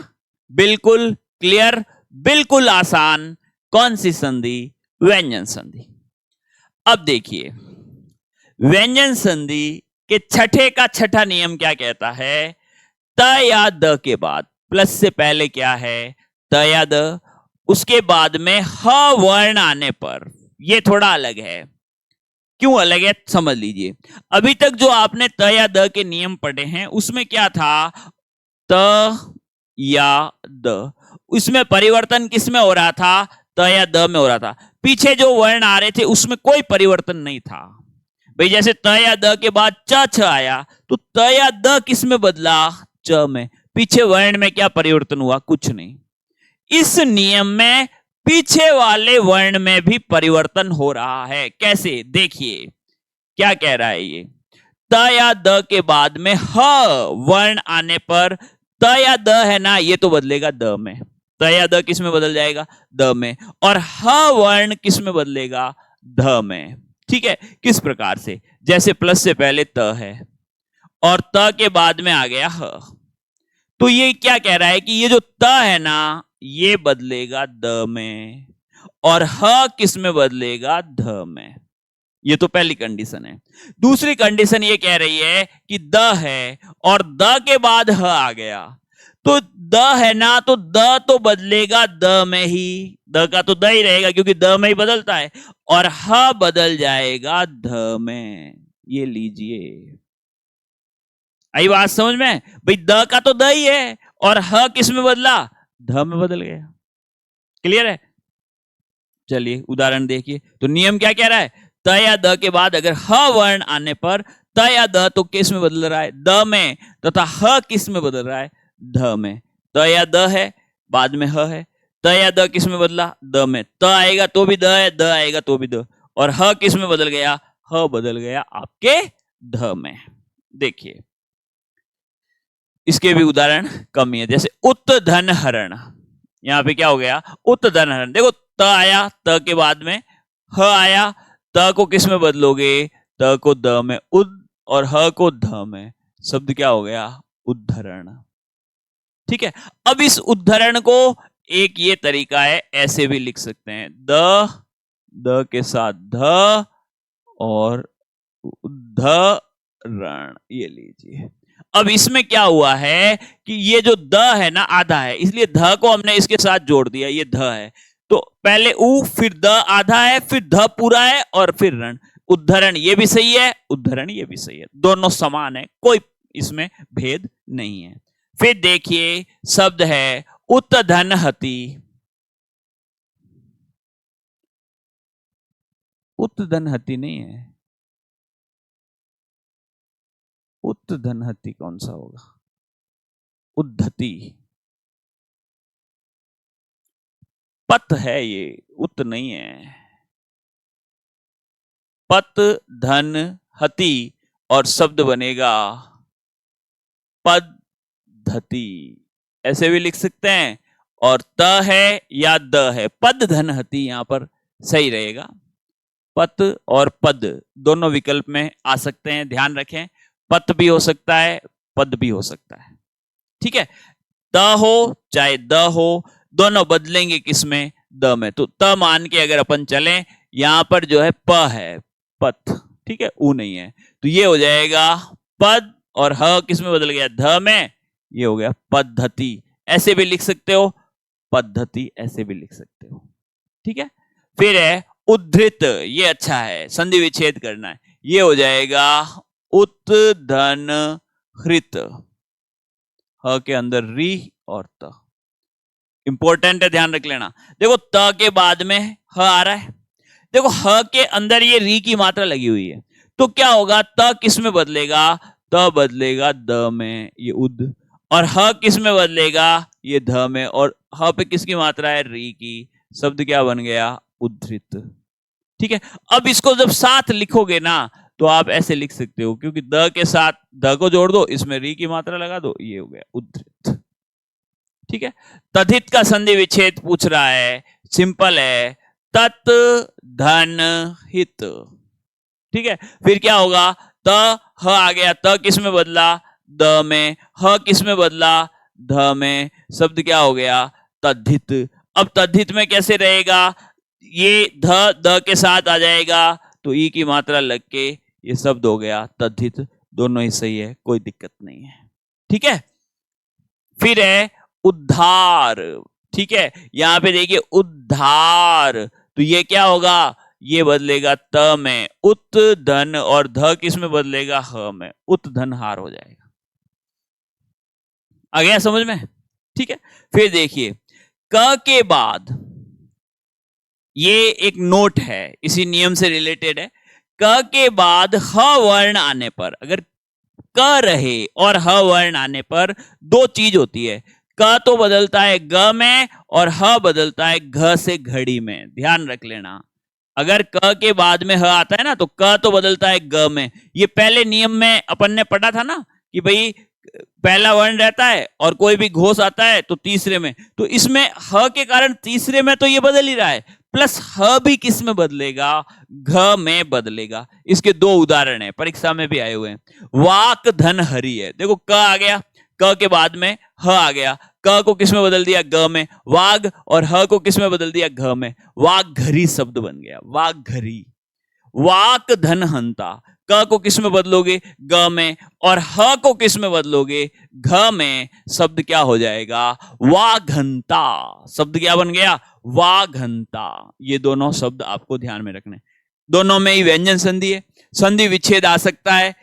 बिल्कुल क्लियर, बिल्कुल आसान। कौन सी संधि? व्यंजन संधि। अब देखिए, व्यंजन संधि के छठे का छठा नियम क्या कहता है? त या द के बाद, प्लस से पहले क्या है? त या द, उसके बाद में ह वर्ण आने पर, ये थोड़ा अलग है। क्यों अलग है समझ लीजिए। अभी तक जो आपने त या द के नियम पढ़े हैं उसमें क्या था? त या द, उसमें परिवर्तन किस में हो रहा था? त या द में हो रहा था। पीछे जो वर्ण आ रहे थे उसमें कोई परिवर्तन नहीं था। भाई जैसे त या द के बाद च छ आया, तो त या द किस में बदला? च में। पीछे वर्ण में क्या परिवर्तन हुआ? कुछ नहीं। इस नियम में पीछे वाले वर्ण में भी परिवर्तन हो रहा है। कैसे? देखिए क्या कह रहा है ये। त या द के बाद में ह वर्ण आने पर त या द है ना, ये तो बदलेगा द में। त या द किस में बदल जाएगा? द में। और ह वर्ण किस में बदलेगा? ध में। ठीक है? किस प्रकार से? जैसे प्लस से पहले त है और त के बाद में आ गया ह, तो ये क्या कह रहा है कि ये जो त है ना, ये बदलेगा द में और ह किस में बदलेगा? ध में। ये तो पहली कंडीशन है। दूसरी कंडीशन ये कह रही है कि द है और द के बाद ह आ गया, तो द है ना, तो द तो बदलेगा द में ही। द का तो द ही रहेगा क्योंकि द में ही बदलता है, और ह बदल जाएगा ध में। ये लीजिए, आई बात समझ में? भाई द का तो द ही है और ह किस में बदला? ध में बदल गया। क्लियर है? चलिए उदाहरण देखिए। तो नियम क्या कह रहा है? त या द के बाद अगर ह वर्ण आने पर त या द तो किस में बदल रहा है? द में। तथा ह किस में बदल रहा है? ध में। त या द है, बाद में ह है। त या द किस में बदला? द में। त आएगा तो भी द है, द आएगा तो भी द, और ह किस में बदल गया? ह बदल गया आपके ध में। देखिए इसके भी उदाहरण कम ही है। जैसे उत धन हरण, यहां पे क्या हो गया? उत धन हरण। देखो त आया, त के बाद में ह आया, त को किस में बदलोगे? त को द में, उद, और ह को ध में। शब्द क्या हो गया? उद्धरण। ठीक है? अब इस उद्धरण को एक ये तरीका है, ऐसे भी लिख सकते हैं, द के साथ ध और उद्धरण। ये लीजिए। अब इसमें क्या हुआ है कि ये जो द है ना, आधा है, इसलिए ध को हमने इसके साथ जोड़ दिया। ये ध है तो पहले उ, फिर द आधा है, फिर ध पूरा है, और फिर रण। उद्धरण ये भी सही है, उद्धरण ये भी सही है, दोनों समान है, कोई इसमें भेद नहीं है। फिर देखिए शब्द है उत्धनहति। उत्धनहति नहीं है, उत्धनहति कौन सा होगा? उद्धति। पत है ये, उत नहीं है। पत धन हति और शब्द बनेगा पद्धति। ऐसे भी लिख सकते हैं। और त है या द है, पद धन हति यहां पर सही रहेगा। पत और पद दोनों विकल्प में आ सकते हैं, ध्यान रखें। पत भी हो सकता है, पद भी हो सकता है। ठीक है? त हो चाहे द हो, दोनों बदलेंगे किसमें? द में। तो त मान के अगर अपन चलें, यहां पर जो है प है, पथ। ठीक है? ऊ नहीं है, तो ये हो जाएगा पद, और ह किस में बदल गया? ध में। ये हो गया पद्धति। ऐसे भी लिख सकते हो, पद्धति ऐसे भी लिख सकते हो। ठीक है? फिर है उद्धृत, ये अच्छा है, संधि विच्छेद करना है। ये हो जाएगा उत धन हृत। ह के अंदर री और त, इंपॉर्टेंट है, ध्यान रख लेना। देखो त के बाद में ह आ रहा है, देखो ह के अंदर ये री की मात्रा लगी हुई है, तो क्या होगा? त किस में बदलेगा? त बदलेगा द में, ये उद, और ह किस में बदलेगा? ये ध में, और ह पे किसकी मात्रा है? री की। शब्द क्या बन गया? उद्धृत। ठीक है? अब इसको जब साथ लिखोगे ना, तो आप ऐसे लिख सकते हो, क्योंकि द के साथ द को जोड़ दो, इसमें री की मात्रा लगा दो, ये हो गया उद्धृत। ठीक है? तथित का संधि विच्छेद पूछ रहा है, सिंपल है, तत् धन हित। ठीक है? फिर क्या होगा? त ह आ गया, त किस में बदला? द में, ह किस में बदला, ध में, शब्द क्या हो गया, तद्धित। अब तद्धित में कैसे रहेगा, ये ध द के साथ आ जाएगा तो ई की मात्रा लग के ये शब्द हो गया तद्धित। दोनों ही सही है, कोई दिक्कत नहीं है, ठीक है। फिर है उद्धार, ठीक है, यहां पे देखिए उद्धार, तो ये क्या होगा, ये बदलेगा त में, उत धन, और ध किस में बदलेगा, ह में, उत धन हार हो जाएगा। आ गया समझ में, ठीक है। फिर देखिए क के बाद, ये एक नोट है, इसी नियम से रिलेटेड है। क के बाद ह वर्ण आने पर, अगर क रहे और ह वर्ण आने पर दो चीज होती है, क तो बदलता है ग में और ह बदलता है घ से घड़ी में, ध्यान रख लेना। अगर क के बाद में ह आता है ना तो क तो बदलता है ग में। ये पहले नियम में अपन ने पढ़ा था ना कि भाई पहला वर्ण रहता है और कोई भी घोष आता है तो तीसरे में, तो इसमें ह के कारण तीसरे में तो ये बदल ही रहा है, प्लस ह भी किस में बदलेगा, घ में बदलेगा। इसके दो उदाहरण है, परीक्षा में भी आए हुए हैं। वाक धन हरि है, देखो क आ गया, क के बाद में ह आ गया, क को किस में बदल दिया, ग में, वाग, और ह को किस में बदल दिया, घ में, वाग घरी शब्द बन गया, वाग घरी। वाक धन हंता, क को किस में बदलोगे, ग में, और ह को किस में बदलोगे, घ में, शब्द क्या हो जाएगा, वाघंता। शब्द क्या बन गया, वाघंता। ये दोनों शब्द आपको ध्यान में रखने, दोनों में ही व्यंजन संधि है, संधि विच्छेद आ सकता है।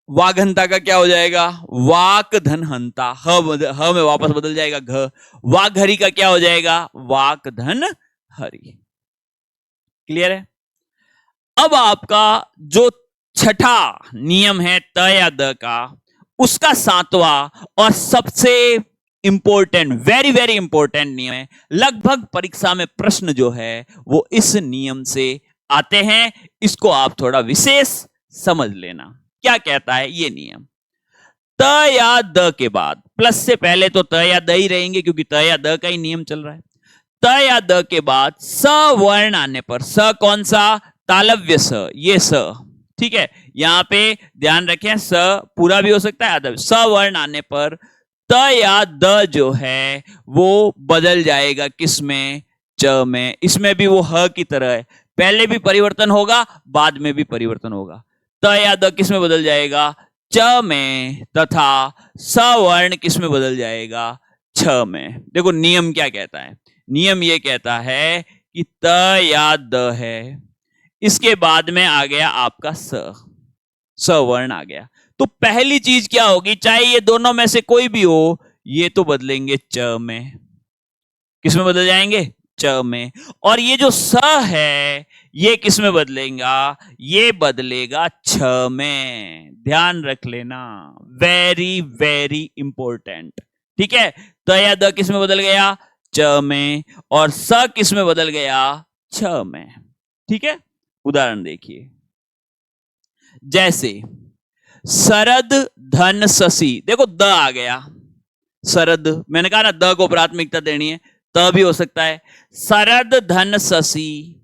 वाघंता का क्या हो जाएगा, वाक धन हंता, ह में वापस बदल जाएगा घ। वाक हरि का क्या हो जाएगा, वाक धन हरि। क्लियर है। अब आपका जो छठा नियम है त या द का, उसका सातवां और सबसे इंपॉर्टेंट, वेरी वेरी इंपॉर्टेंट नियम है। लगभग परीक्षा में प्रश्न जो है वो इस नियम से आते हैं, इसको आप थोड़ा विशेष समझ लेना। क्या कहता है ये नियम, त या द के बाद, प्लस से पहले तो त या द ही रहेंगे क्योंकि त या द का ही नियम चल रहा है। त या द के बाद स वर्ण आने पर, स कौन सा, तालव्य स, ये स, ठीक है, यहां पे ध्यान रखें, स पूरा भी हो सकता है आधा। स वर्ण आने पर त या द जो है वो बदल जाएगा किस में, च में। इसमें भी वो ह की तरह है, पहले भी परिवर्तन होगा बाद में भी परिवर्तन होगा। त या द किस में बदल जाएगा, च में, तथा स वर्ण किस में बदल जाएगा, छ में। देखो नियम क्या कहता है, नियम ये कहता है कि त या द है, इसके बाद में आ गया आपका स वर्ण आ गया, तो पहली चीज क्या होगी, चाहे ये दोनों में से कोई भी हो, ये तो बदलेंगे च में। किस में बदल जाएंगे, च में। और ये जो स है ये किस में बदलेगा, ये बदलेगा छ में। ध्यान रख लेना, वेरी वेरी इंपॉर्टेंट, ठीक है। त या द किस में बदल गया, च में, और स किस में बदल गया, छ में, ठीक है। उदाहरण देखिए, जैसे शरद धन शशि, देखो द आ गया, शरद, मैंने कहा ना द को प्राथमिकता देनी है, त भी हो सकता है। शरद धन शशि,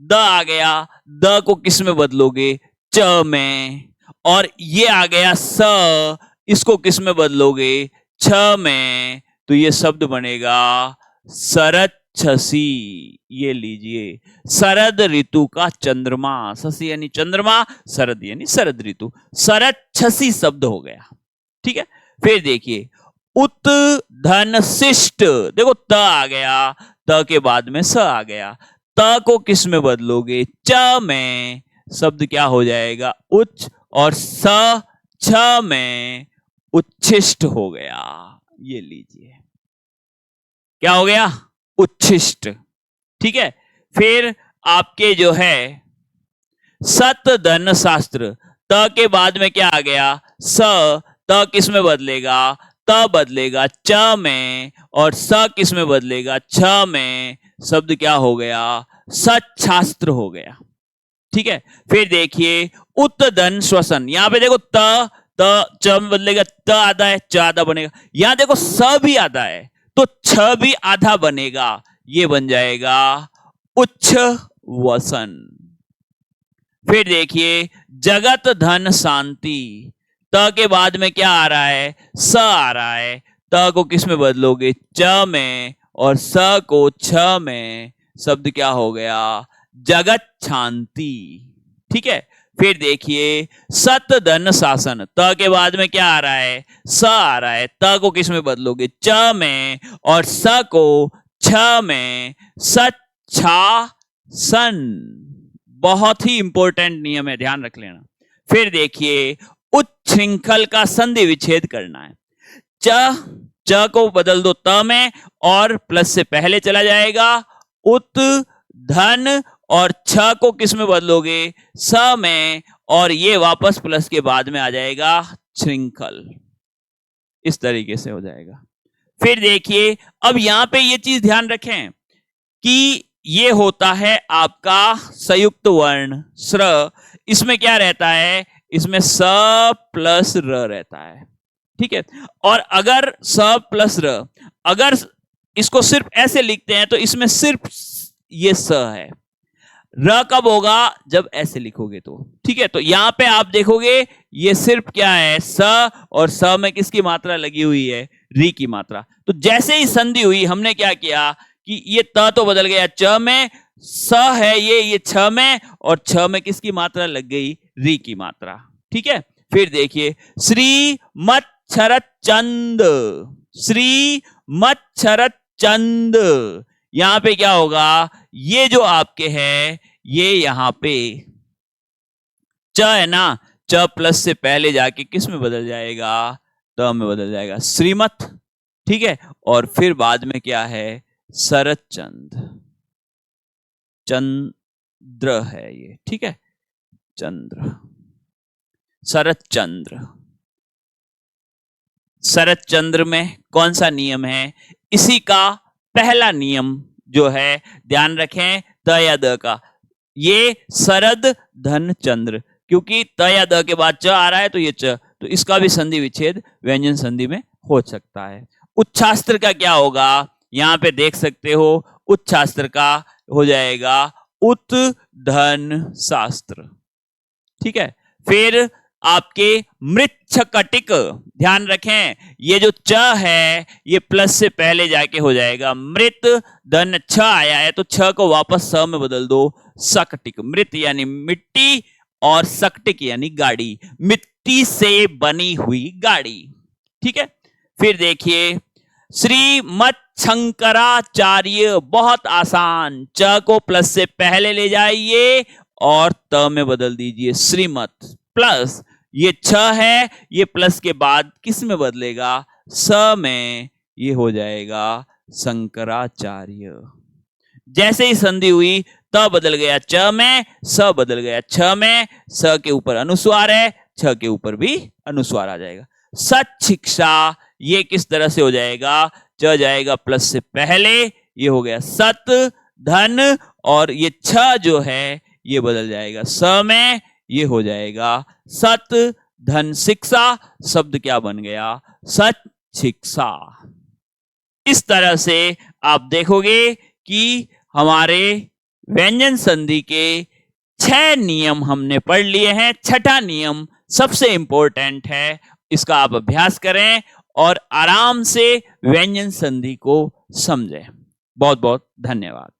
द आ गया, द को किस में बदलोगे, च में, और ये आ गया स, इसको किस में बदलोगे, छ में, तो ये शब्द बनेगा शरद छसी। ये लीजिए, शरद ऋतु का चंद्रमा, शशि यानी चंद्रमा, शरद यानी शरद ऋतु, शरद छसी शब्द हो गया, ठीक है। फिर देखिए उत धन शिष्ट, देखो त आ गया, त के बाद में स आ गया, त को किस में बदलोगे, च में, शब्द क्या हो जाएगा, उच्च, और स छ में उच्छिष्ट हो गया। ये लीजिए क्या हो गया, उच्छिष्ट, ठीक है। फिर आपके जो है सत धन शास्त्र, त के बाद में क्या आ गया, स, त किस में बदलेगा, त बदलेगा च में, और स किस में बदलेगा, छ में, शब्द क्या हो गया, सच्छास्त्र हो गया, ठीक है। फिर देखिए उत धन श्वसन, यहां पे देखो च में बदलेगा, त आधा है, च आधा बनेगा, यहां देखो स भी आधा है तो छ भी आधा बनेगा, ये बन जाएगा उच्च वसन। फिर देखिए जगत धन शांति, त के बाद में क्या आ रहा है, स आ रहा है। त को किस में बदलोगे, च में, और स को छ में। शब्द क्या हो गया, जगत शांति। ठीक है, फिर देखिए सत धन शासन। त के बाद में क्या आ रहा है, स आ रहा है। त को किस में बदलोगे, च में, और स को छ में। सच्छा सन। बहुत ही इंपॉर्टेंट नियम है, ध्यान रख लेना। फिर देखिए उच्छृंखल का संधि विच्छेद करना है। च को बदल दो त में, और प्लस से पहले चला जाएगा। उत धन, और छ को किस में बदलोगे, स में, और ये वापस प्लस के बाद में आ जाएगा श्रृंखल। इस तरीके से हो जाएगा। फिर देखिए अब यहां पे ये चीज ध्यान रखें कि ये होता है आपका संयुक्त वर्ण स्र। इसमें क्या रहता है, इसमें स प्लस र रहता है। ठीक है, और अगर स प्लस र, अगर इसको सिर्फ ऐसे लिखते हैं तो इसमें सिर्फ ये स है। र कब होगा, जब ऐसे लिखोगे तो। ठीक है, तो यहां पे आप देखोगे ये सिर्फ क्या है, स, और स में किसकी मात्रा लगी हुई है, री की मात्रा। तो जैसे ही संधि हुई हमने क्या किया कि ये त तो बदल गया च में, स है ये छ में, और छ में किसकी मात्रा लग गई, री की मात्रा। ठीक है, फिर देखिए श्री मच्छरत चंद। श्री मच्छरत चंद, यहां पे क्या होगा, ये जो आपके है ये यहां पे च है ना, च प्लस से पहले जाके किस में बदल जाएगा, त में बदल जाएगा, श्रीमत। ठीक है, और फिर बाद में क्या है, शरद चंद। चंद्र है ये। ठीक है, चंद्र, शरद चंद्र। शरद चंद्र में कौन सा नियम है, इसी का पहला नियम जो है, ध्यान रखें, त या द का। ये शरद धन चंद्र, क्योंकि त या द के बाद च आ रहा है तो ये च, तो इसका भी संधि विच्छेद व्यंजन संधि में हो सकता है। उच्छास्त्र का क्या होगा, यहां पे देख सकते हो, उच्छास्त्र का हो जाएगा उत धन शास्त्र। ठीक है, फिर आपके मृच्छकटिक, ध्यान रखें, ये जो च है ये प्लस से पहले जाके हो जाएगा, मृत धन छ आया है तो छ को वापस स में बदल दो, सकटिक। मृत यानी मिट्टी, और सकटिक यानी गाड़ी, मिट्टी से बनी हुई गाड़ी। ठीक है, फिर देखिए श्रीमत शंकराचार्य, बहुत आसान, च को प्लस से पहले ले जाइए और त में बदल दीजिए, श्रीमत। प्लस ये छ है, ये प्लस के बाद किस में बदलेगा, स में, ये हो जाएगा शंकराचार्य। जैसे ही संधि हुई त बदल गया च में, स बदल गया छ में, स के ऊपर अनुस्वार है, छ के ऊपर भी अनुस्वार आ जाएगा। सत शिक्षा, ये किस तरह से हो जाएगा, च जाएगा प्लस से पहले, ये हो गया सत धन, और ये छ जो है ये बदल जाएगा स में, ये हो जाएगा सत धन शिक्षा। शब्द क्या बन गया, सत शिक्षा। इस तरह से आप देखोगे कि हमारे व्यंजन संधि के 6 नियम हमने पढ़ लिए हैं। छठा नियम सबसे इंपॉर्टेंट है, इसका आप अभ्यास करें और आराम से व्यंजन संधि को समझें। बहुत बहुत धन्यवाद।